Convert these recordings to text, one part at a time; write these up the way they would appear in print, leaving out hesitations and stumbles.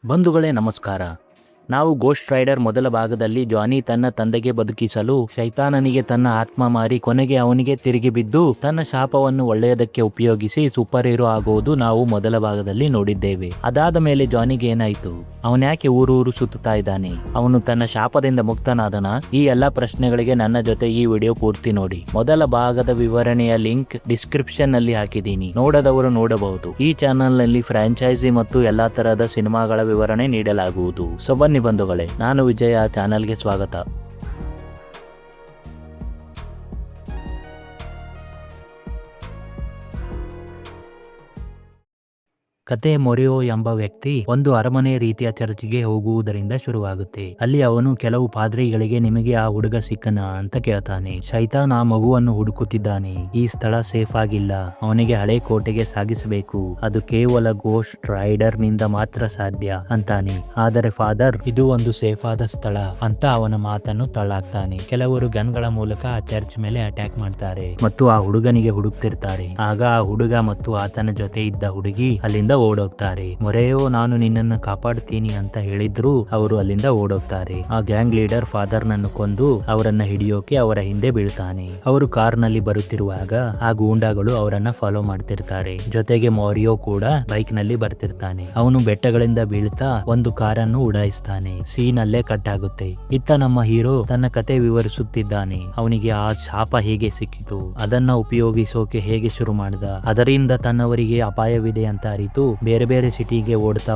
ಬಂಧುಗಳೇ ನಮಸ್ಕಾರ. ನಾವು ಗೋಸ್ಟ್ ರೈಡರ್ ಮೊದಲ ಭಾಗದಲ್ಲಿ ಜಾನಿ ತನ್ನ ತಂದೆಗೆ ಬದುಕಿಸಲು ಶೈತಾನನಿಗೆ ತನ್ನ ಆತ್ಮ ಮಾರಿ ಕೊನೆಗೆ ಅವನಿಗೆ ತಿರುಗಿ ಬಿದ್ದು ತನ್ನ ಶಾಪವನ್ನು ಒಳ್ಳೆಯದಕ್ಕೆ ಉಪಯೋಗಿಸಿ ಸೂಪರ್ ಹೀರೋ ಆಗುವುದು ನಾವು ಮೊದಲ ಭಾಗದಲ್ಲಿ ನೋಡಿದ್ದೇವೆ. ಅದಾದ ಮೇಲೆ ಜಾನಿಗೆ ಏನಾಯ್ತು? ಅವನ್ಯಾಕೆ ಊರೂರು ಸುತ್ತುತ್ತಾ ಇದ್ದಾನೆ? ಅವನು ತನ್ನ ಶಾಪದಿಂದ ಮುಕ್ತನಾದನ? ಈ ಎಲ್ಲಾ ಪ್ರಶ್ನೆಗಳಿಗೆ ನನ್ನ ಜೊತೆ ಈ ವಿಡಿಯೋ ಪೂರ್ತಿ ನೋಡಿ. ಮೊದಲ ಭಾಗದ ವಿವರಣೆಯ ಲಿಂಕ್ ಡಿಸ್ಕ್ರಿಪ್ಷನ್ ನಲ್ಲಿ ಹಾಕಿದ್ದೀನಿ, ನೋಡದವರು ನೋಡಬಹುದು. ಈ ಚಾನೆಲ್ ನಲ್ಲಿ ಫ್ರಾಂಚೈಸಿ ಮತ್ತು ಎಲ್ಲಾ ತರಹದ ಸಿನಿಮಾಗಳ ವಿವರಣೆ ನೀಡಲಾಗುವುದು. ಸೊ ಬನ್ನಿ ಬಂಧುಗಳೇ, ನಾನು ವಿಜಯ, ಚಾನಲ್ಗೆ ಸ್ವಾಗತ. ಕತೆ ಮೊರಿಯೋ ಎಂಬ ವ್ಯಕ್ತಿ ಒಂದು ಅರಮನೆ ರೀತಿಯ ಚರ್ಚಿಗೆ ಹೋಗುವುದರಿಂದ ಶುರುವಾಗುತ್ತೆ. ಅಲ್ಲಿ ಅವನು ಕೆಲವು ಪಾದ್ರಿಗಳಿಗೆ ನಿಮಗೆ ಆ ಹುಡುಗ ಸಿಕ್ಕನ ಅಂತ ಕೇಳ್ತಾನೆ. ಶೈತಾನ್ ಆ ಮಗುವನ್ನು ಹುಡುಕುತ್ತಿದ್ದಾನೆ. ಈ ಸ್ಥಳ ಸೇಫ್ ಆಗಿಲ್ಲ, ಅವನಿಗೆ ಹಳೆ ಕೋಟೆಗೆ ಸಾಗಿಸಬೇಕು, ಅದು ಕೇವಲ ಗೋಸ್ಟ್ ರೈಡರ್ ನಿಂದ ಮಾತ್ರ ಸಾಧ್ಯ ಅಂತಾನೆ. ಆದರೆ ಫಾದರ್, ಇದು ಒಂದು ಸೇಫ್ ಆದ ಸ್ಥಳ ಅಂತ ಅವನ ಮಾತನ್ನು ತಳ್ಳಾಕ್ತಾನೆ. ಕೆಲವರು ಗನ್ಗಳ ಮೂಲಕ ಆ ಚರ್ಚ್ ಮೇಲೆ ಅಟ್ಯಾಕ್ ಮಾಡ್ತಾರೆ ಮತ್ತು ಆ ಹುಡುಗನಿಗೆ ಹುಡುಕ್ತಿರ್ತಾರೆ. ಆಗ ಆ ಹುಡುಗ ಮತ್ತು ಆತನ ಜೊತೆ ಇದ್ದ ಹುಡುಗಿ ಅಲ್ಲಿಂದ ಓಡೋಗ್ತಾರೆ. ಮೊರೆಯೋ, ನಾನು ನಿನ್ನನ್ನು ಕಾಪಾಡ್ತೀನಿ ಅಂತ ಹೇಳಿದ್ರು ಅವರು ಅಲ್ಲಿಂದ ಓಡೋಗ್ತಾರೆ. ಆ ಗ್ಯಾಂಗ್ ಲೀಡರ್ ಫಾದರ್ ನನ್ನು ಕೊಂದು ಅವರನ್ನ ಹಿಡಿಯೋಕೆ ಅವರ ಹಿಂದೆ ಬೀಳ್ತಾನೆ. ಅವರು ಕಾರ್ ನಲ್ಲಿ ಬರುತ್ತಿರುವಾಗ ಆ ಗೂಂಡಾಗಳು ಅವರನ್ನ ಫಾಲೋ ಮಾಡ್ತಿರ್ತಾರೆ. ಜೊತೆಗೆ ಮೊರಿಯೋ ಕೂಡ ಬೈಕ್ ನಲ್ಲಿ ಬರ್ತಿರ್ತಾನೆ. ಅವನು ಬೆಟ್ಟಗಳಿಂದ ಬೀಳ್ತಾ ಒಂದು ಕಾರನ್ನು ಉಡಾಯಿಸ್ತಾನೆ. ಸೀನ್ ಅಲ್ಲೇ ಕಟ್ ಆಗುತ್ತೆ. ಇತ್ತ ನಮ್ಮ ಹೀರೋ ತನ್ನ ಕತೆ ವಿವರಿಸುತ್ತಿದ್ದಾನೆ. ಅವನಿಗೆ ಆ ಶಾಪ ಹೇಗೆ ಸಿಕ್ಕಿತು, ಅದನ್ನ ಉಪಯೋಗಿಸೋಕೆ ಹೇಗೆ ಶುರು ಮಾಡಿದ, ಅದರಿಂದ ತನ್ನವರಿಗೆ ಅಪಾಯವಿದೆ ಅಂತ ಅರಿತು ಬೇರೆ ಬೇರೆ ಸಿಟಿಗೆ ಓಡ್ತಾ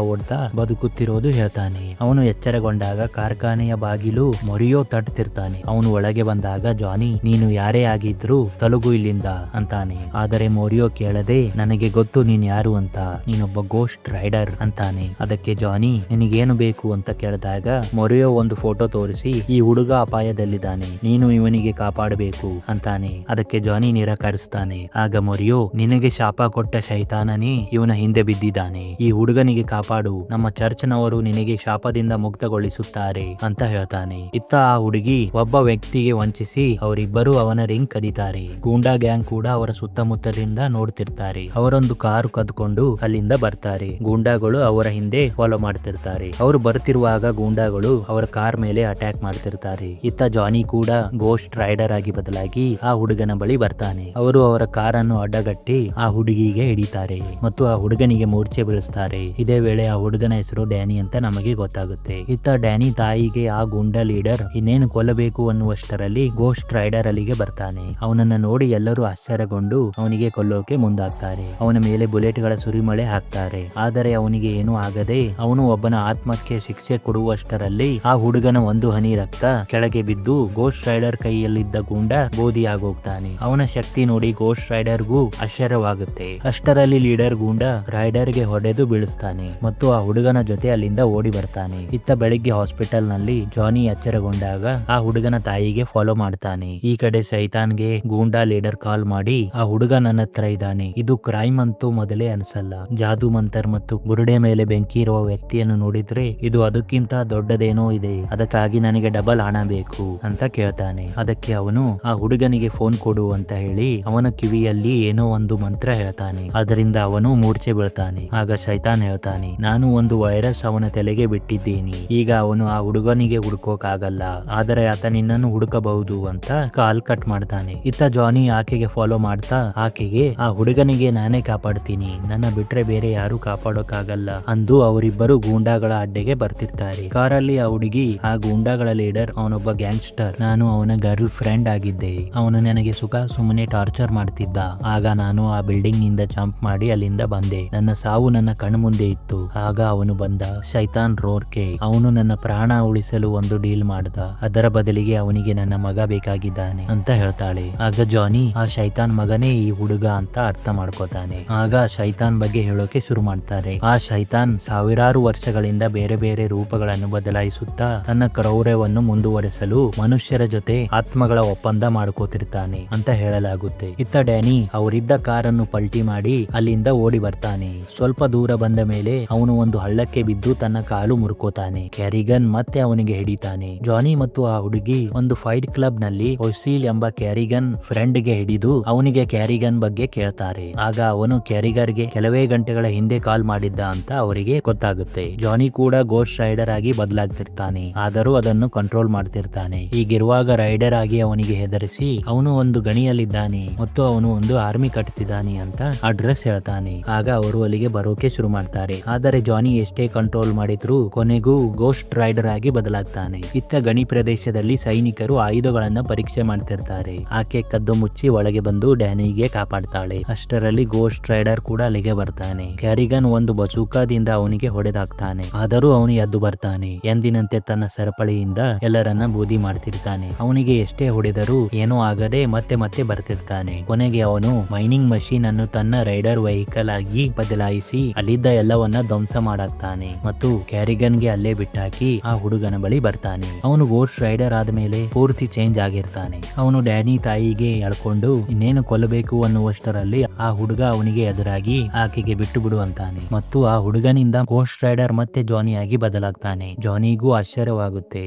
ಬದುಕುತ್ತಿರೋದು ಹೇಳ್ತಾನೆ. ಅವನು ಎಚ್ಚರಗೊಂಡಾಗ ಕಾರ್ಖಾನೆಯ ಬಾಗಿಲು ಮೊರಿಯೋ ತಟ್ತಿರ್ತಾನೆ. ಅವನು ಒಳಗೆ ಬಂದಾಗ ಜಾನಿ, ನೀನು ಯಾರೇ ಆಗಿದ್ರು ತಲುಗು ಇಲ್ಲಿಂದ ಅಂತಾನೆ. ಆದರೆ ಮೊರಿಯೋ ಕೇಳದೆ, ನನಗೆ ಗೊತ್ತು ನೀನ್ ಯಾರು ಅಂತ, ನೀನೊಬ್ಬ ಗೋಸ್ಟ್ ರೈಡರ್ ಅಂತಾನೆ. ಅದಕ್ಕೆ ಜಾನಿ, ನಿನಗೇನು ಬೇಕು ಅಂತ ಕೇಳಿದಾಗ ಮೊರಿಯೋ ಒಂದು ಫೋಟೋ ತೋರಿಸಿ, ಈ ಹುಡುಗ ಅಪಾಯದಲ್ಲಿದ್ದಾನೆ, ನೀನು ಇವನಿಗೆ ಕಾಪಾಡಬೇಕು ಅಂತಾನೆ. ಅದಕ್ಕೆ ಜಾನಿ ನಿರಾಕರಿಸ್ತಾನೆ. ಆಗ ಮೊರಿಯೋ, ನಿನಗೆ ಶಾಪ ಕೊಟ್ಟ ಶೈತಾನನೇ ಇವನ ಹಿಂದೆ ಬಿದ್ದಿದ್ದಾನೆ, ಈ ಹುಡುಗನಿಗೆ ಕಾಪಾಡು, ನಮ್ಮ ಚರ್ಚ್ನವರು ನಿನಗೆ ಶಾಪದಿಂದ ಮುಕ್ತಗೊಳಿಸುತ್ತಾರೆ ಅಂತ ಹೇಳ್ತಾನೆ. ಇತ್ತ ಆ ಹುಡುಗಿ ಒಬ್ಬ ವ್ಯಕ್ತಿಗೆ ವಂಚಿಸಿ ಅವರಿಬ್ಬರು ಅವನ ರಿಂಗ್ ಕದೀತಾರೆ. ಗೂಂಡಾ ಗ್ಯಾಂಗ್ ಕೂಡ ಅವರ ಸುತ್ತಮುತ್ತಲಿಂದ ನೋಡ್ತಿರ್ತಾರೆ. ಅವರೊಂದು ಕಾರು ಕದ್ಕೊಂಡು ಅಲ್ಲಿಂದ ಬರ್ತಾರೆ. ಗೂಂಡಾಗಳು ಅವರ ಹಿಂದೆ ಫಾಲೋ ಮಾಡ್ತಿರ್ತಾರೆ. ಅವರು ಬರ್ತಿರುವಾಗ ಗೂಂಡಾಗಳು ಅವರ ಕಾರ್ ಮೇಲೆ ಅಟ್ಯಾಕ್ ಮಾಡ್ತಿರ್ತಾರೆ. ಇತ್ತ ಜಾನಿ ಕೂಡ ಗೋಸ್ಟ್ ರೈಡರ್ ಆಗಿ ಬದಲಾಗಿ ಆ ಹುಡುಗನ ಬಳಿ ಬರ್ತಾನೆ. ಅವರು ಅವರ ಕಾರನ್ನು ಅಡ್ಡಗಟ್ಟಿ ಆ ಹುಡುಗಿಗೆ ಹಿಡಿತಾರೆ ಮತ್ತು ಆ ಹುಡುಗನಿಗೆ ಮೂರ್ಛೆ ಬೀಳಿಸ್ತಾರೆ. ಇದೇ ವೇಳೆ ಆ ಹುಡುಗನ ಹೆಸರು ಡ್ಯಾನಿ ಅಂತ ನಮಗೆ ಗೊತ್ತಾಗುತ್ತೆ. ಇತ್ತ ಡ್ಯಾನಿ ತಾಯಿಗೆ ಆ ಗುಂಡಾ ಲೀಡರ್ ಇನ್ನೇನು ಕೊಲ್ಲಬೇಕು ಅನ್ನುವಷ್ಟರಲ್ಲಿ ಗೋಸ್ಟ್ ರೈಡರ್ ಅಲ್ಲಿಗೆ ಬರ್ತಾನೆ. ಅವನನ್ನ ನೋಡಿ ಎಲ್ಲರೂ ಆಶ್ಚರ್ಯಗೊಂಡು ಅವನಿಗೆ ಕೊಲ್ಲೋಕೆ ಮುಂದಾಗ್ತಾರೆ. ಅವನ ಮೇಲೆ ಬುಲೆಟ್ ಗಳ ಸುರಿಮಳೆ ಹಾಕ್ತಾರೆ. ಆದರೆ ಅವನಿಗೆ ಏನೂ ಆಗದೆ ಅವನು ಒಬ್ಬನ ಆತ್ಮಕ್ಕೆ ಶಿಕ್ಷೆ ಕೊಡುವಷ್ಟರಲ್ಲಿ ಆ ಹುಡುಗನ ಒಂದು ಹನಿ ರಕ್ತ ಕೆಳಗೆ ಬಿದ್ದು ಗೋಸ್ಟ್ ರೈಡರ್ ಕೈಯಲ್ಲಿದ್ದ ಗುಂಡ ಬೋದಿ ಆಗೋಗ್ತಾನೆ. ಅವನ ಶಕ್ತಿ ನೋಡಿ ಗೋಸ್ಟ್ ರೈಡರ್ಗೂ ಆಶ್ಚರ್ಯವಾಗುತ್ತೆ. ಅಷ್ಟರಲ್ಲಿ ಲೀಡರ್ ಗುಂಡ ರೈಡರ್ ಗೆ ಹೊಡೆದು ಬೀಳಿಸ್ತಾನೆ ಮತ್ತು ಆ ಹುಡುಗನ ಜೊತೆ ಅಲ್ಲಿಂದ ಓಡಿ ಬರ್ತಾನೆ. ಇತ್ತ ಬೆಳಿಗ್ಗೆ ಹಾಸ್ಪಿಟಲ್ ನಲ್ಲಿ ಜಾನಿ ಎಚ್ಚರಗೊಂಡಾಗ ಆ ಹುಡುಗನ ತಾಯಿಗೆ ಫಾಲೋ ಮಾಡ್ತಾನೆ. ಈ ಕಡೆ ಶೈತಾನ್ಗೆ ಗೂಂಡಾ ಲೀಡರ್ ಕಾಲ್ ಮಾಡಿ, ಆ ಹುಡುಗ ನನ್ನ ಹತ್ರ ಇದ್ದಾನೆ, ಇದು ಕ್ರೈಮ್ ಅಂತೂ ಮೊದಲೇ ಅನ್ಸಲ್ಲ, ಜಾದೂ ಮಂತರ್ ಮತ್ತು ಬುರುಡೆ ಮೇಲೆ ಬೆಂಕಿ ಇರುವ ವ್ಯಕ್ತಿಯನ್ನು ನೋಡಿದ್ರೆ ಇದು ಅದಕ್ಕಿಂತ ದೊಡ್ಡದೇನೋ ಇದೆ, ಅದಕ್ಕಾಗಿ ನನಗೆ ಡಬಲ್ ಹಣ ಬೇಕು ಅಂತ ಕೇಳ್ತಾನೆ. ಅದಕ್ಕೆ ಅವನು ಆ ಹುಡುಗನಿಗೆ ಫೋನ್ ಕೊಡು ಅಂತ ಹೇಳಿ ಅವನ ಕಿವಿಯಲ್ಲಿ ಏನೋ ಒಂದು ಮಂತ್ರ ಹೇಳ್ತಾನೆ. ಅದರಿಂದ ಅವನು ಮೂರ್ಛೆ ಬೀಳ್ತಾನೆ. ಆಗ ಶೈತಾನ್ ಹೇಳ್ತಾನೆ, ನಾನು ಒಂದು ವೈರಸ್ ಅವನ ತಲೆಗೆ ಬಿಟ್ಟಿದ್ದೀನಿ, ಈಗ ಅವನು ಆ ಹುಡುಗನಿಗೆ ಹುಡುಕೋಕಾಗಲ್ಲ, ಆದರೆ ಆತ ನಿನ್ನನ್ನು ಹುಡುಕಬಹುದು ಅಂತ ಕಾಲ್ ಕಟ್ ಮಾಡ್ತಾನೆ. ಇತ್ತ ಜಾನಿ ಆಕೆಗೆ ಫಾಲೋ ಮಾಡ್ತಾ ಆಕೆಗೆ, ಆ ಹುಡುಗನಿಗೆ ನಾನೇ ಕಾಪಾಡ್ತೀನಿ, ನನ್ನ ಬಿಟ್ರೆ ಬೇರೆ ಯಾರು ಕಾಪಾಡೋಕಾಗಲ್ಲ ಅಂದು ಅವರಿಬ್ಬರು ಗೂಂಡಾಗಳ ಅಡ್ಡೆಗೆ ಬರ್ತಿರ್ತಾರೆ. ಕಾರಲ್ಲಿ ಆ ಹುಡುಗಿ, ಆ ಗೂಂಡಾಗಳ ಲೀಡರ್ ಅವನೊಬ್ಬ ಗ್ಯಾಂಗ್ಸ್ಟರ್, ನಾನು ಅವನ ಗರ್ಲ್ ಫ್ರೆಂಡ್ ಆಗಿದ್ದೆ, ಅವನು ನನಗೆ ಸುಖ ಸುಮ್ಮನೆ ಟಾರ್ಚರ್ ಮಾಡ್ತಿದ್ದ, ಆಗ ನಾನು ಆ ಬಿಲ್ಡಿಂಗ್ ನಿಂದ ಜಂಪ್ ಮಾಡಿ ಅಲ್ಲಿಂದ ಬಂದೆ, ನನ್ನ ಸಾವು ನನ್ನ ಕಣ್ಮುಂದೆ ಇತ್ತು, ಆಗ ಅವನು ಬಂದ, ಶೈತಾನ್ ರೋರ್ಕೆ, ಅವನು ನನ್ನ ಪ್ರಾಣ ಉಳಿಸಲು ಒಂದು ಡೀಲ್ ಮಾಡ್ದ, ಅದರ ಬದಲಿಗೆ ಅವನಿಗೆ ನನ್ನ ಮಗ ಬೇಕಾಗಿದ್ದಾನೆ ಅಂತ ಹೇಳ್ತಾಳೆ. ಆಗ ಜಾನಿ ಆ ಶೈತಾನ್ ಮಗನೇ ಈ ಹುಡುಗ ಅಂತ ಅರ್ಥ ಮಾಡ್ಕೋತಾನೆ. ಆಗ ಶೈತಾನ್ ಬಗ್ಗೆ ಹೇಳೋಕೆ ಶುರು ಮಾಡ್ತಾರೆ. ಆ ಶೈತಾನ್ ಸಾವಿರಾರು ವರ್ಷಗಳಿಂದ ಬೇರೆ ಬೇರೆ ರೂಪಗಳನ್ನು ಬದಲಾಯಿಸುತ್ತಾ ತನ್ನ ಕ್ರೌರ್ಯವನ್ನು ಮುಂದುವರೆಸಲು ಮನುಷ್ಯರ ಜೊತೆ ಆತ್ಮಗಳ ಒಪ್ಪಂದ ಮಾಡ್ಕೋತಿರ್ತಾನೆ ಅಂತ ಹೇಳಲಾಗುತ್ತೆ. ಇತ್ತ ಡ್ಯಾನಿ ಅವರಿದ್ದ ಕಾರನ್ನು ಪಲ್ಟಿ ಮಾಡಿ ಅಲ್ಲಿಂದ ಓಡಿ ಬರ್ತಾನೆ. ಸ್ವಲ್ಪ ದೂರ ಬಂದ ಮೇಲೆ ಅವನು ಒಂದು ಹಳ್ಳಕ್ಕೆ ಬಿದ್ದು ತನ್ನ ಕಾಲು ಮುರ್ಕೋತಾನೆ. ಕ್ಯಾರಿಗನ್ ಮತ್ತೆ ಅವನಿಗೆ ಹಿಡಿತಾನೆ. ಜಾನಿ ಮತ್ತು ಆ ಹುಡುಗಿ ಒಂದು ಫೈಟ್ ಕ್ಲಬ್ ನಲ್ಲಿ ಒಸೀಲ್ ಎಂಬ ಕ್ಯಾರಿಗನ್ ಫ್ರೆಂಡ್ ಗೆ ಹಿಡಿದು ಅವನಿಗೆ ಕ್ಯಾರಿಗನ್ ಬಗ್ಗೆ ಕೇಳ್ತಾರೆ. ಆಗ ಅವನು ಕ್ಯಾರಿಗರ್ಗೆ ಕೆಲವೇ ಗಂಟೆಗಳ ಹಿಂದೆ ಕಾಲ್ ಮಾಡಿದ್ದ ಅಂತ ಅವರಿಗೆ ಗೊತ್ತಾಗುತ್ತೆ. ಜಾನಿ ಕೂಡ ಗೋಸ್ಟ್ ರೈಡರ್ ಆಗಿ ಬದಲಾಗ್ತಿರ್ತಾನೆ, ಆದರೂ ಅದನ್ನು ಕಂಟ್ರೋಲ್ ಮಾಡ್ತಿರ್ತಾನೆ. ಹೀಗಿರುವಾಗ ರೈಡರ್ ಆಗಿ ಅವನಿಗೆ ಹೆದರಿಸಿ ಅವನು ಒಂದು ಗಣಿಯಲ್ಲಿದ್ದಾನೆ ಮತ್ತು ಅವನು ಒಂದು ಆರ್ಮಿ ಕಟ್ತಿದ್ದಾನೆ ಅಂತ ಅಡ್ರೆಸ್ ಹೇಳ್ತಾನೆ. ಆಗ ಅವರು ಅಲ್ಲಿಗೆ ಬರೋಕೆ ಶುರು ಮಾಡ್ತಾರೆ. ಆದರೆ ಜಾನಿ ಎಷ್ಟೇ ಕಂಟ್ರೋಲ್ ಮಾಡಿದ್ರು ಕೊನೆಗೂ ಗೋಸ್ಟ್ ರೈಡರ್ ಆಗಿ ಬದಲಾಗ್ತಾನೆ. ಇತ್ತ ಗಣಿ ಪ್ರದೇಶದಲ್ಲಿ ಸೈನಿಕರು ಆಯುಧಗಳನ್ನ ಪರೀಕ್ಷೆ ಮಾಡ್ತಿರ್ತಾರೆ. ಆಕೆ ಕದ್ದು ಮುಚ್ಚಿ ಒಳಗೆ ಬಂದು ಡ್ಯಾನಿಗೆ ಕಾಪಾಡ್ತಾಳೆ. ಅಷ್ಟರಲ್ಲಿ ಗೋಸ್ಟ್ ರೈಡರ್ ಕೂಡ ಅಲ್ಲಿಗೆ ಬರ್ತಾನೆ. ಕ್ಯಾರಿಗನ್ ಒಂದು ಬಜೂಕಾದಿಂದ ಅವನಿಗೆ ಹೊಡೆದಾಕ್ತಾನೆ. ಆದರೂ ಅವನು ಎದ್ದು ಬರ್ತಾನೆ. ಎಂದಿನಂತೆ ತನ್ನ ಸರಪಳಿಯಿಂದ ಎಲ್ಲರನ್ನ ಬೂದಿ ಮಾಡ್ತಿರ್ತಾನೆ. ಅವನಿಗೆ ಎಷ್ಟೇ ಹೊಡೆದರೂ ಏನೂ ಆಗದೆ ಮತ್ತೆ ಮತ್ತೆ ಬರ್ತಿರ್ತಾನೆ. ಕೊನೆಗೆ ಅವನು ಮೈನಿಂಗ್ ಮಷೀನ್ ಅನ್ನು ತನ್ನ ರೈಡರ್ ವೆಹಿಕಲ್ ಆಗಿ ಬದಲಾಯಿಸಿ ಅಲ್ಲಿದ್ದ ಎಲ್ಲವನ್ನ ಧ್ವಂಸ ಮಾಡಾಕ್ತಾನೆ ಮತ್ತು ಕ್ಯಾರಿಗನ್ ಗೆ ಅಲ್ಲೇ ಬಿಟ್ಟಾಕಿ ಆ ಹುಡುಗನ ಬಳಿ ಬರ್ತಾನೆ. ಅವನು ಗೋಸ್ಟ್ ರೈಡರ್ ಆದ್ಮೇಲೆ ಪೂರ್ತಿ ಚೇಂಜ್ ಆಗಿರ್ತಾನೆ. ಅವನು ಡ್ಯಾನಿ ತಾಯಿಗೆ ಎಳ್ಕೊಂಡು ಇನ್ನೇನು ಕೊಲ್ಲಬೇಕು ಅನ್ನುವಷ್ಟರಲ್ಲಿ ಆ ಹುಡುಗ ಅವನಿಗೆ ಎದುರಾಗಿ ಆಕೆಗೆ ಬಿಟ್ಟು ಬಿಡು ಅಂತಾನೆ ಮತ್ತು ಆ ಹುಡುಗನಿಂದ ಗೋಸ್ಟ್ ರೈಡರ್ ಮತ್ತೆ ಜಾನಿ ಆಗಿ ಬದಲಾಗ್ತಾನೆ. ಜಾನಿಗೂ ಆಶ್ಚರ್ಯವಾಗುತ್ತೆ.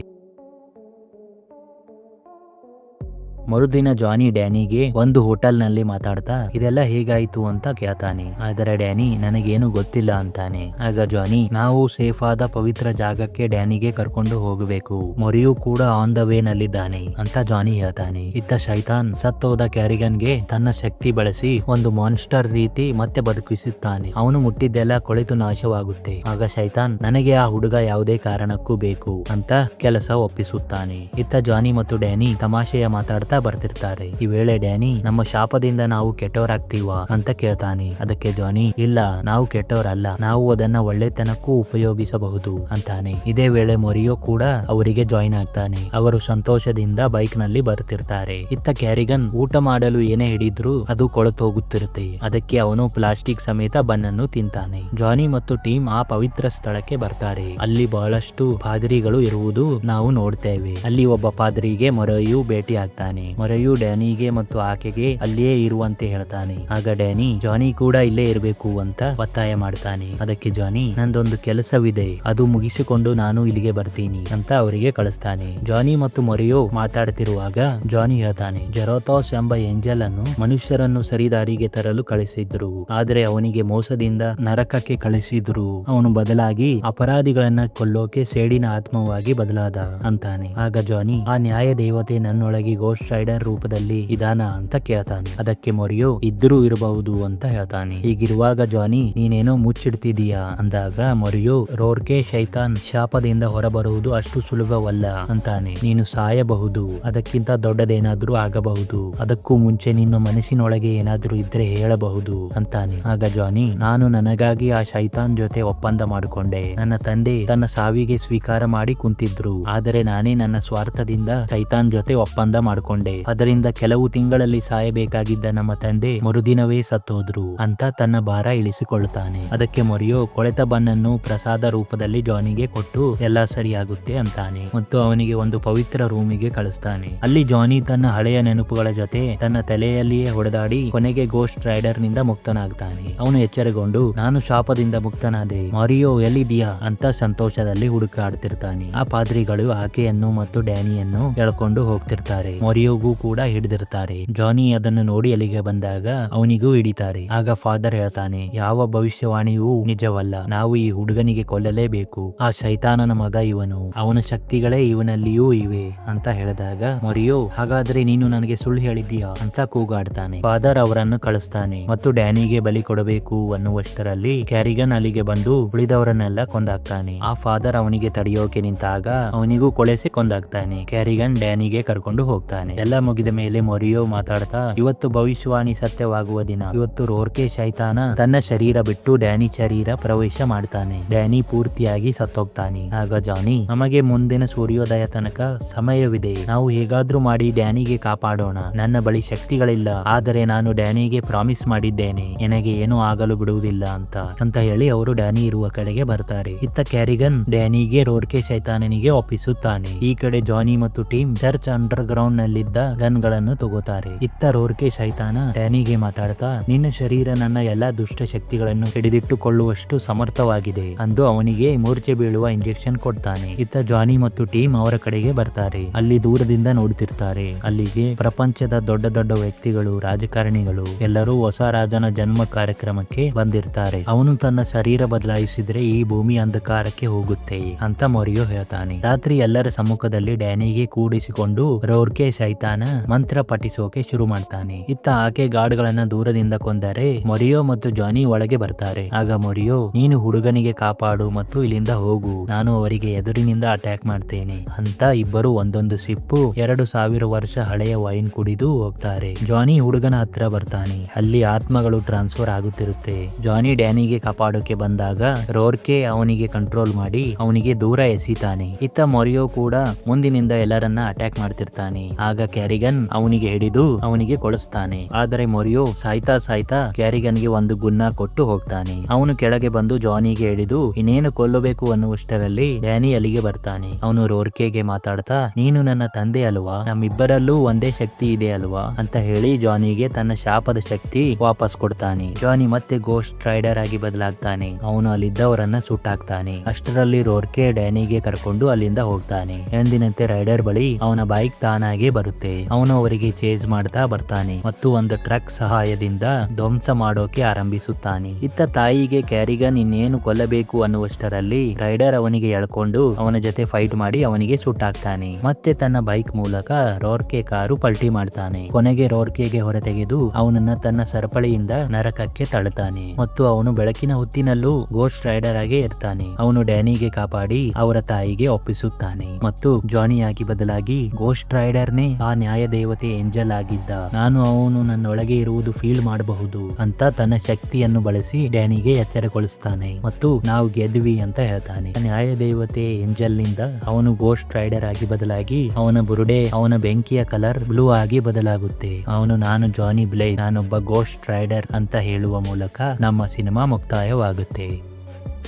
ಮರುದಿನ ಜಾನಿ ಡ್ಯಾನಿಗೆ ಒಂದು ಹೋಟೆಲ್ ನಲ್ಲಿ ಮಾತಾಡ್ತಾ ಇದೆಲ್ಲ ಹೇಗಾಯ್ತು ಅಂತ ಕೇಳ್ತಾನೆ. ಆದರೆ ಡ್ಯಾನಿ ನನಗೇನು ಗೊತ್ತಿಲ್ಲ ಅಂತಾನೆ. ಆಗ ಜಾನಿ ನಾವು ಸೇಫ್ ಆದ ಪವಿತ್ರ ಜಾಗಕ್ಕೆ ಡ್ಯಾನಿಗೆ ಕರ್ಕೊಂಡು ಹೋಗಬೇಕು, ಮೊರಿಯು ಕೂಡ ಆನ್ ದ ವೇ ನಲ್ಲಿದ್ದಾನೆ ಅಂತ ಜಾನಿ ಹೇಳ್ತಾನೆ. ಇತ್ತ ಶೈತಾನ್ ಸತ್ತೋದ ಕ್ಯಾರಿಗನ್ಗೆ ತನ್ನ ಶಕ್ತಿ ಬಳಸಿ ಒಂದು ಮಾನ್ಸ್ಟರ್ ರೀತಿ ಮತ್ತೆ ಬದುಕಿಸುತ್ತಾನೆ. ಅವನು ಮುಟ್ಟಿದ್ದೆಲ್ಲ ಕೊಳೆತು ನಾಶವಾಗುತ್ತೆ. ಆಗ ಶೈತಾನ್ ನನಗೆ ಆ ಹುಡುಗ ಯಾವುದೇ ಕಾರಣಕ್ಕೂ ಬೇಕು ಅಂತ ಕೆಲಸ ಒಪ್ಪಿಸುತ್ತಾನೆ. ಇತ್ತ ಜಾನಿ ಮತ್ತು ಡ್ಯಾನಿ ತಮಾಷೆಯ ಮಾತಾಡ್ತಾ ಬರ್ತಿರ್ತಾರೆ. ಈ ವೇಳೆ ಡ್ಯಾನಿ ನಮ್ಮ ಶಾಪದಿಂದ ನಾವು ಕೆಟ್ಟವರಾಗ್ತೀವಾ ಅಂತ ಕೇಳ್ತಾನೆ. ಅದಕ್ಕೆ ಜಾನಿ ಇಲ್ಲ, ನಾವು ಕೆಟ್ಟವರಲ್ಲ, ನಾವು ಅದನ್ನ ಒಳ್ಳೆತನಕ್ಕೂ ಉಪಯೋಗಿಸಬಹುದು ಅಂತಾನೆ. ಇದೇ ವೇಳೆ ಮೊರಿಯೋ ಕೂಡ ಅವರಿಗೆ ಜಾಯಿನ್ ಆಗ್ತಾನೆ. ಅವರು ಸಂತೋಷದಿಂದ ಬೈಕ್ ನಲ್ಲಿ ಬರ್ತಿರ್ತಾರೆ. ಇತ್ತ ಕ್ಯಾರಿಗನ್ ಊಟ ಮಾಡಲು ಏನೇ ಹಿಡಿದ್ರು ಅದು ಕೊಳತು ಹೋಗುತ್ತಿರುತ್ತೆ. ಅದಕ್ಕೆ ಅವನು ಪ್ಲಾಸ್ಟಿಕ್ ಸಮೇತ ಬನ್ನನ್ನು ತಿಂತಾನೆ. ಜಾನಿ ಮತ್ತು ಟೀಮ್ ಆ ಪವಿತ್ರ ಸ್ಥಳಕ್ಕೆ ಬರ್ತಾರೆ. ಅಲ್ಲಿ ಬಹಳಷ್ಟು ಪಾದ್ರಿಗಳು ಇರುವುದು ನಾವು ನೋಡ್ತೇವೆ. ಅಲ್ಲಿ ಒಬ್ಬ ಪಾದ್ರಿಗೆ ಮೊರೆಯು ಭೇಟಿ ಆಗ್ತಾನೆ. ಮೊರೆಯು ಡ್ಯಾನಿಗೆ ಮತ್ತು ಆಕೆಗೆ ಅಲ್ಲಿಯೇ ಇರುವಂತೆ ಹೇಳ್ತಾನೆ. ಆಗ ಡ್ಯಾನಿ ಜಾನಿ ಕೂಡ ಇಲ್ಲೇ ಇರಬೇಕು ಅಂತ ಒತ್ತಾಯ ಮಾಡ್ತಾನೆ. ಅದಕ್ಕೆ ಜಾನಿ ನಂದೊಂದು ಕೆಲಸವಿದೆ, ಅದು ಮುಗಿಸಿಕೊಂಡು ನಾನು ಇಲ್ಲಿಗೆ ಬರ್ತೀನಿ ಅಂತ ಅವರಿಗೆ ಕಳಿಸ್ತಾನೆ. ಜಾನಿ ಮತ್ತು ಮೊರೆಯು ಮಾತಾಡ್ತಿರುವಾಗ ಜಾನಿ ಹೇಳ್ತಾನೆ ಜೆರೋಥಾಸ್ ಎಂಬ ಏಂಜಲ್ ಅನ್ನು ಮನುಷ್ಯರನ್ನು ಸರಿದಾರಿಗೆ ತರಲು ಕಳಿಸಿದ್ರು, ಆದ್ರೆ ಅವನಿಗೆ ಮೋಸದಿಂದ ನರಕಕ್ಕೆ ಕಳಿಸಿದ್ರು. ಅವನು ಬದಲಾಗಿ ಅಪರಾಧಿಗಳನ್ನ ಕೊಲ್ಲೋಕೆ ಸೇಡಿನ ಆತ್ಮವಾಗಿ ಬದಲಾದ ಅಂತಾನೆ. ಆಗ ಜಾನಿ ಆ ನ್ಯಾಯ ದೇವತೆ ನನ್ನೊಳಗೆ ಗೋಸ್ಟ್ ರೈಡರ್ ರೂಪದಲ್ಲಿ ಇದಾನ ಅಂತ ಕೇಳ್ತಾನೆ. ಅದಕ್ಕೆ ಮೊರಿಯೋ ಇದ್ರೂ ಇರಬಹುದು ಅಂತ ಹೇಳ್ತಾನೆ. ಹೀಗಿರುವಾಗ ಜಾನಿ ನೀನೇನೋ ಮುಚ್ಚಿಡ್ತಿದೀಯಾ ಅಂದಾಗ ಮೊರಿಯೋ ರೋರ್ಕೆ ಶೈತಾನ್ ಶಾಪದಿಂದ ಹೊರಬರುವುದು ಅಷ್ಟು ಸುಲಭವಲ್ಲ ಅಂತಾನೆ. ನೀನು ಸಾಯಬಹುದು, ಅದಕ್ಕಿಂತ ದೊಡ್ಡದೇನಾದ್ರೂ ಆಗಬಹುದು, ಅದಕ್ಕೂ ಮುಂಚೆ ನಿನ್ನ ಮನಸ್ಸಿನೊಳಗೆ ಏನಾದ್ರೂ ಇದ್ರೆ ಹೇಳಬಹುದು ಅಂತಾನೆ. ಆಗ ಜಾನಿ ನಾನು ನನಗಾಗಿ ಆ ಶೈತಾನ್ ಜೊತೆ ಒಪ್ಪಂದ ಮಾಡಿಕೊಂಡೆ. ನನ್ನ ತಂದೆ ತನ್ನ ಸಾವಿಗೆ ಸ್ವೀಕಾರ ಮಾಡಿ ಕುಂತಿದ್ರು, ಆದರೆ ನಾನೇ ನನ್ನ ಸ್ವಾರ್ಥದಿಂದ ಶೈತಾನ್ ಜೊತೆ ಒಪ್ಪಂದ ಮಾಡಿಕೊಂಡೆ. ಅದರಿಂದ ಕೆಲವು ತಿಂಗಳಲ್ಲಿ ಸಾಯಬೇಕಾಗಿದ್ದ ನಮ್ಮ ತಂದೆ ಮರುದಿನವೇ ಸತ್ತೋದ್ರು ಅಂತ ತನ್ನ ಭಾರ ಇಳಿಸಿಕೊಳ್ಳುತ್ತಾನೆ. ಅದಕ್ಕೆ ಮೊರಿಯೋ ಕೊಳೆತ ಬನ್ನನ್ನು ಪ್ರಸಾದ ರೂಪದಲ್ಲಿ ಜಾನಿಗೆ ಕೊಟ್ಟು ಎಲ್ಲ ಸರಿಯಾಗುತ್ತೆ ಅಂತಾನೆ ಮತ್ತು ಅವನಿಗೆ ಒಂದು ಪವಿತ್ರ ರೂಮಿಗೆ ಕಳಿಸ್ತಾನೆ. ಅಲ್ಲಿ ಜಾನಿ ತನ್ನ ಹಳೆಯ ನೆನಪುಗಳ ಜೊತೆ ತನ್ನ ತಲೆಯಲ್ಲಿಯೇ ಹೊಡೆದಾಡಿ ಕೊನೆಗೆ ಗೋಸ್ಟ್ ರೈಡರ್ ನಿಂದ ಮುಕ್ತನಾಗ್ತಾನೆ. ಅವನು ಎಚ್ಚರಗೊಂಡು ನಾನು ಶಾಪದಿಂದ ಮುಕ್ತನಾದೆ, ಮೊರಿಯೋ ಎಲ್ಲಿದೀಯಾ ಅಂತ ಸಂತೋಷದಲ್ಲಿ ಹುಡುಕಾಡ್ತಿರ್ತಾನೆ. ಆ ಪಾದ್ರಿಗಳು ಆಕೆಯನ್ನು ಮತ್ತು ಡ್ಯಾನಿಯನ್ನು ಎಳ್ಕೊಂಡು ಹೋಗ್ತಿರ್ತಾರೆ. ಮೊರಿಯೋಗೂ ಕೂಡ ಹಿಡಿದಿರ್ತಾರೆ. ಜಾನಿ ಅದನ್ನು ನೋಡಿ ಅಲ್ಲಿಗೆ ಬಂದಾಗ ಅವನಿಗೂ ಹಿಡಿತಾರೆ. ಆಗ ಫಾದರ್ ಹೇಳ್ತಾನೆ ಯಾವ ಭವಿಷ್ಯವಾಣಿಯೂ ನಿಜವಲ್ಲ, ನಾವು ಈ ಹುಡುಗನಿಗೆ ಕೊಲ್ಲಲೇಬೇಕು, ಆ ಶೈತಾನನ ಮಗ ಇವನು, ಅವನ ಶಕ್ತಿಗಳೇ ಇವನಲ್ಲಿಯೂ ಇವೆ ಅಂತ ಹೇಳಿದಾಗ ಮೊರಿಯೋ ಹಾಗಾದ್ರೆ ನೀನು ನನಗೆ ಸುಳ್ಳು ಹೇಳಿದ್ದೀಯಾ ಅಂತ ಕೂಗಾಡ್ತಾನೆ. ಫಾದರ್ ಅವರನ್ನು ಕಳಿಸ್ತಾನೆ ಮತ್ತು ಡ್ಯಾನಿಗೆ ಬಲಿ ಕೊಡಬೇಕು ಅನ್ನುವಷ್ಟರಲ್ಲಿ ಕ್ಯಾರಿಗನ್ ಅಲ್ಲಿಗೆ ಬಂದು ಉಳಿದವರನ್ನೆಲ್ಲ ಕೊಂದಾಗ್ತಾನೆ. ಆ ಫಾದರ್ ಅವನಿಗೆ ತಡೆಯೋಕೆ ನಿಂತಾಗ ಅವನಿಗೂ ಕೊಳೆಸಿ ಕೊಂದಾಗ್ತಾನೆ. ಕ್ಯಾರಿಗನ್ ಡ್ಯಾನಿಗೆ ಕರ್ಕೊಂಡು ಹೋಗ್ತಾನೆ. ಎಲ್ಲ ಮುಗಿದ ಮೇಲೆ ಮೊರಿಯೋ ಮಾತಾಡ್ತಾ ಇವತ್ತು ಭವಿಷ್ಯವಾಣಿ ಸತ್ಯವಾಗುವ ದಿನ, ಇವತ್ತು ರೋರ್ಕೆ ಶೈತಾನ ತನ್ನ ಶರೀರ ಬಿಟ್ಟು ಡ್ಯಾನಿ ಶರೀರ ಪ್ರವೇಶ ಮಾಡ್ತಾನೆ. ಡ್ಯಾನಿ ಪೂರ್ತಿಯಾಗಿ ಸತ್ತೋಗ್ತಾನೆ. ಆಗ ಜಾನಿ ನಮಗೆ ಮುಂದಿನ ಸೂರ್ಯೋದಯ ತನಕ ಸಮಯವಿದೆ, ನಾವು ಹೇಗಾದ್ರೂ ಮಾಡಿ ಡ್ಯಾನಿಗೆ ಕಾಪಾಡೋಣ, ನನ್ನ ಬಳಿ ಶಕ್ತಿಗಳಿಲ್ಲ, ಆದರೆ ನಾನು ಡ್ಯಾನಿಗೆ ಪ್ರಾಮಿಸ್ ಮಾಡಿದ್ದೇನೆ ನನಗೆ ಏನೂ ಆಗಲು ಬಿಡುವುದಿಲ್ಲ ಅಂತ ಹೇಳಿ ಅವರು ಡ್ಯಾನಿ ಇರುವ ಕಡೆಗೆ ಬರ್ತಾರೆ. ಇತ್ತ ಕ್ಯಾರಿಗನ್ ಡ್ಯಾನಿಗೆ ರೋರ್ಕೆ ಶೈತಾನನಿಗೆ ಒಪ್ಪಿಸುತ್ತಾನೆ. ಈ ಕಡೆ ಜಾನಿ ಮತ್ತು ಟೀಮ್ ಚರ್ಚ್ ಅಂಡರ್ ಗ್ರೌಂಡ್ ನಲ್ಲಿ ಇದ್ದ ಗನ್ ಗಳನ್ನು ತಗೋತಾರೆ. ಇತ್ತ ರೋರ್ಕೆ ಶೈತಾನ ಡ್ಯಾನಿಗೆ ಮಾತಾಡ್ತಾ, ನಿನ್ನ ಶರೀರ ನನ್ನ ಎಲ್ಲಾ ದುಷ್ಟ ಶಕ್ತಿಗಳನ್ನು ಹಿಡಿದಿಟ್ಟುಕೊಳ್ಳುವಷ್ಟು ಸಮರ್ಥವಾಗಿದೆ ಅಂದು ಅವನಿಗೆ ಮೂರ್ಛೆ ಬೀಳುವ ಇಂಜೆಕ್ಷನ್ ಕೊಡ್ತಾನೆ. ಇತ್ತ ಜಾನಿ ಮತ್ತು ಟೀಮ್ ಅವರ ಕಡೆಗೆ ಬರ್ತಾರೆ. ಅಲ್ಲಿ ದೂರದಿಂದ ನೋಡ್ತಿರ್ತಾರೆ. ಅಲ್ಲಿಗೆ ಪ್ರಪಂಚದ ದೊಡ್ಡ ದೊಡ್ಡ ವ್ಯಕ್ತಿಗಳು, ರಾಜಕಾರಣಿಗಳು ಎಲ್ಲರೂ ಹೊಸ ರಾಜನ ಜನ್ಮ ಕಾರ್ಯಕ್ರಮಕ್ಕೆ ಬಂದಿರ್ತಾರೆ. ಅವನು ತನ್ನ ಶರೀರ ಬದಲಾಯಿಸಿದ್ರೆ ಈ ಭೂಮಿ ಅಂಧಕಾರಕ್ಕೆ ಹೋಗುತ್ತೆ ಅಂತ ಮೊರಿಯೋ ಹೇಳ್ತಾನೆ. ರಾತ್ರಿ ಎಲ್ಲರ ಸಮ್ಮುಖದಲ್ಲಿ ಡ್ಯಾನಿಗೆ ಕೂಡಿಸಿಕೊಂಡು ರೋರ್ಕೆ ಶೈತಾನ ಮಂತ್ರ ಪಠಿಸೋಕೆ ಶುರು ಮಾಡ್ತಾನೆ. ಇತ್ತ ಆಕೆ ಗಾರ್ಡ್ ಗಳನ್ನ ದೂರದಿಂದ ಕೊಂದರೆ ಮೊರಿಯೋ ಮತ್ತು ಜಾನಿ ಒಳಗೆ ಬರ್ತಾರೆ. ಆಗ ಮೊರಿಯೋ, ನೀನು ಹುಡುಗನಿಗೆ ಕಾಪಾಡು ಮತ್ತು ಇಲ್ಲಿಂದ ಹೋಗು, ನಾನು ಅವರಿಗೆ ಎದುರಿನಿಂದ ಅಟ್ಯಾಕ್ ಮಾಡ್ತೇನೆ ಅಂತ ಇಬ್ಬರು ಒಂದೊಂದು ಸಿಪ್ಪು 2000 ವರ್ಷ ಹಳೆಯ ವೈನ್ ಕುಡಿದು ಹೋಗ್ತಾರೆ. ಜಾನಿ ಹುಡುಗನ ಹತ್ರ ಬರ್ತಾನೆ. ಅಲ್ಲಿ ಆತ್ಮಗಳು ಟ್ರಾನ್ಸ್ಫರ್ ಆಗುತ್ತಿರುತ್ತೆ. ಜಾನಿ ಡ್ಯಾನಿಗೆ ಕಾಪಾಡೋಕೆ ಬಂದಾಗ ರೋರ್ಕೆ ಅವನಿಗೆ ಕಂಟ್ರೋಲ್ ಮಾಡಿ ಅವನಿಗೆ ದೂರ ಎಸಿತಾನೆ. ಇತ್ತ ಮೊರಿಯೋ ಕೂಡ ಮುಂದಿನಿಂದ ಎಲ್ಲರನ್ನ ಅಟ್ಯಾಕ್ ಮಾಡ್ತಿರ್ತಾನೆ. ಆಗ ಕ್ಯಾರಿಗನ್ ಅವನಿಗೆ ಹಿಡಿದು ಅವನಿಗೆ ಕೊಡಿಸ್ತಾನೆ. ಆದರೆ ಮೊರಿಯೋ ಸಾಯ್ತಾ ಸಾಯ್ತಾ ಕ್ಯಾರಿಗನ್ಗೆ ಒಂದು ಗುನ್ನ ಕೊಟ್ಟು ಹೋಗ್ತಾನೆ. ಅವನು ಕೆಳಗೆ ಬಂದು ಜಾನಿಗೆ ಹಿಡಿದು ಇನ್ನೇನು ಕೊಲ್ಲಬೇಕು ಅನ್ನುವಷ್ಟರಲ್ಲಿ ಡ್ಯಾನಿ ಅಲ್ಲಿಗೆ ಬರ್ತಾನೆ. ಅವನು ರೋರ್ಕೆಗೆ ಮಾತಾಡ್ತಾ, ನೀನು ನನ್ನ ತಂದೆ ಅಲ್ವಾ, ನಮ್ಮಿಬ್ಬರಲ್ಲೂ ಒಂದೇ ಶಕ್ತಿ ಇದೆ ಅಲ್ವಾ ಅಂತ ಹೇಳಿ ಜಾನಿಗೆ ತನ್ನ ಶಾಪದ ಶಕ್ತಿ ವಾಪಸ್ ಕೊಡ್ತಾನೆ. ಜಾನಿ ಮತ್ತೆ ಗೋಸ್ಟ್ ರೈಡರ್ ಆಗಿ ಬದಲಾಗ್ತಾನೆ. ಅವನು ಅಲ್ಲಿದ್ದವರನ್ನ ಸುಟ್ಟಾಕ್ತಾನೆ. ಅಷ್ಟರಲ್ಲಿ ರೋರ್ಕೆ ಡ್ಯಾನಿಗೆ ಕರ್ಕೊಂಡು ಅಲ್ಲಿಂದ ಹೋಗ್ತಾನೆ. ಎಂದಿನಂತೆ ರೈಡರ್ ಬಳಿ ಅವನ ಬೈಕ್ ತಾನಾಗೆ ಬರುತ್ತೆ. ಅವನು ಅವರಿಗೆ ಚೇಸ್ ಮಾಡ್ತಾ ಬರ್ತಾನೆ ಮತ್ತು ಒಂದು ಟ್ರಕ್ ಸಹಾಯದಿಂದ ಧ್ವಂಸ ಮಾಡೋಕೆ ಆರಂಭಿಸುತ್ತಾನೆ. ಇತ್ತ ತಾಯಿಗೆ ಕ್ಯಾರಿಗನ್ ಇನ್ನೇನು ಕೊಲ್ಲಬೇಕು ಅನ್ನುವಷ್ಟರಲ್ಲಿ ರೈಡರ್ ಅವನಿಗೆ ಎಳ್ಕೊಂಡು ಅವನ ಜೊತೆ ಫೈಟ್ ಮಾಡಿ ಅವನಿಗೆ ಸುಟ್ಟಾಕ್ತಾನೆ. ಮತ್ತೆ ತನ್ನ ಬೈಕ್ ಮೂಲಕ ರೋರ್ಕೆ ಕಾರು ಪಲ್ಟಿ ಮಾಡ್ತಾನೆ. ಕೊನೆಗೆ ರೋರ್ಕೆಗೆ ಹೊರತೆಗೆದು ಅವನನ್ನ ತನ್ನ ಸರಪಳಿಯಿಂದ ನರಕಕ್ಕೆ ತಳ್ತಾನೆ ಮತ್ತು ಅವನು ಬೆಳಕಿನ ಹೊತ್ತಿನಲ್ಲೂ ಗೋಸ್ಟ್ ರೈಡರ್ ಆಗಿ ಇರ್ತಾನೆ. ಅವನು ಡ್ಯಾನಿಗೆ ಕಾಪಾಡಿ ಅವರ ತಾಯಿಗೆ ಒಪ್ಪಿಸುತ್ತಾನೆ ಮತ್ತು ಜಾನಿಯಾಗಿ ಬದಲಾಗಿ ಗೋಸ್ಟ್ ರೈಡರ್ನೇ ಆ ನ್ಯಾಯ ದೇವತೆ ಏಂಜಲ್ ಆಗಿದ್ದ, ನಾನು ಅವನು ನನ್ನೊಳಗೆ ಇರುವುದು ಫೀಲ್ ಮಾಡಬಹುದು ಅಂತ ತನ್ನ ಶಕ್ತಿಯನ್ನು ಬಳಸಿ ಡ್ಯಾನಿಗೆ ಎಚ್ಚರಗೊಳಿಸ್ತಾನೆ ಮತ್ತು ನಾವು ಗೆದ್ವಿ ಅಂತ ಹೇಳ್ತಾನೆ. ನ್ಯಾಯ ದೇವತೆ ಏಂಜಲ್ ನಿಂದ ಅವನು ಗೋಸ್ಟ್ ರೈಡರ್ ಆಗಿ ಬದಲಾಗಿ ಅವನ ಬುರುಡೆ, ಅವನ ಬೆಂಕಿಯ ಕಲರ್ ಬ್ಲೂ ಆಗಿ ಬದಲಾಗುತ್ತೆ. ಅವನು ನಾನು ಜಾನಿ ಬ್ಲೇಜ್, ನಾನೊಬ್ಬ ಗೋಸ್ಟ್ ರೈಡರ್ ಅಂತ ಹೇಳುವ ಮೂಲಕ ನಮ್ಮ ಸಿನಿಮಾ ಮುಕ್ತಾಯವಾಗುತ್ತೆ.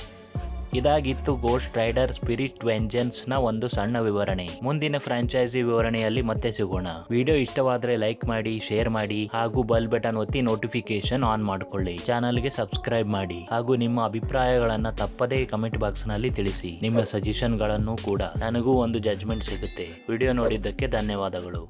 ಇದಾಗಿತ್ತು ಗೋಸ್ಟ್ ರೈಡರ್ ಸ್ಪಿರಿಟ್ ವೆಂಜನ್ಸ್ ನ ಒಂದು ಸಣ್ಣ ವಿವರಣೆ. ಮುಂದಿನ ಫ್ರಾಂಚೈಸಿ ವಿವರಣೆಯಲ್ಲಿ ಮತ್ತೆ ಸಿಗೋಣ. ವಿಡಿಯೋ ಇಷ್ಟವಾದ್ರೆ ಲೈಕ್ ಮಾಡಿ, ಶೇರ್ ಮಾಡಿ ಹಾಗೂ ಬೆಲ್ ಬಟನ್ ಒತ್ತಿ ನೋಟಿಫಿಕೇಶನ್ ಆನ್ ಮಾಡಿಕೊಳ್ಳಿ. ಚಾನಲ್ಗೆ ಸಬ್ಸ್ಕ್ರೈಬ್ ಮಾಡಿ ಹಾಗೂ ನಿಮ್ಮ ಅಭಿಪ್ರಾಯಗಳನ್ನ ತಪ್ಪದೇ ಕಮೆಂಟ್ ಬಾಕ್ಸ್ ನಲ್ಲಿ ತಿಳಿಸಿ. ನಿಮ್ಮ ಸಜೆಷನ್ ಗಳನ್ನು ಕೂಡ, ನನಗೂ ಒಂದು ಜಡ್ಜ್ಮೆಂಟ್ ಸಿಗುತ್ತೆ. ವಿಡಿಯೋ ನೋಡಿದ್ದಕ್ಕೆ ಧನ್ಯವಾದಗಳು.